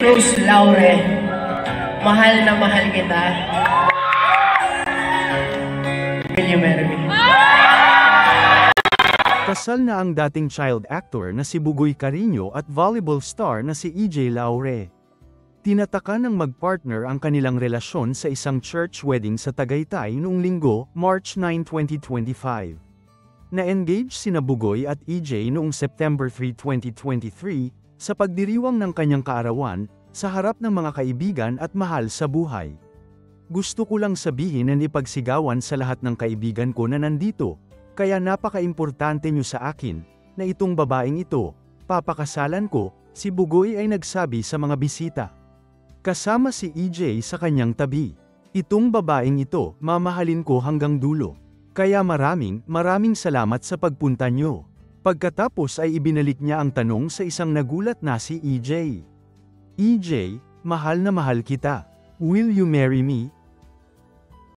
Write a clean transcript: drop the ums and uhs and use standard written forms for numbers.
Cruz Laure, mahal na mahal kita. Will you marry me? Kasal na ang dating child actor na si Bugoy Carino at volleyball star na si EJ Laure. Tinatakan ng mag-partner ang kanilang relasyon sa isang church wedding sa Tagaytay noong Linggo, March 9, 2025. Na-engage sina Bugoy at EJ noong September 3, 2023, sa pagdiriwang ng kanyang kaarawan, sa harap ng mga kaibigan at mahal sa buhay. Gusto ko lang sabihin na ipagsigawan sa lahat ng kaibigan ko na nandito, kaya napaka-importante nyo sa akin, na itong babaeng ito, papakasalan ko, si Bugoy ay nagsabi sa mga bisita. Kasama si EJ sa kanyang tabi. Itong babaeng ito, mamahalin ko hanggang dulo. Kaya maraming salamat sa pagpunta nyo. Pagkatapos ay ibinalik niya ang tanong sa isang nagulat na si EJ. EJ, mahal na mahal kita. Will you marry me?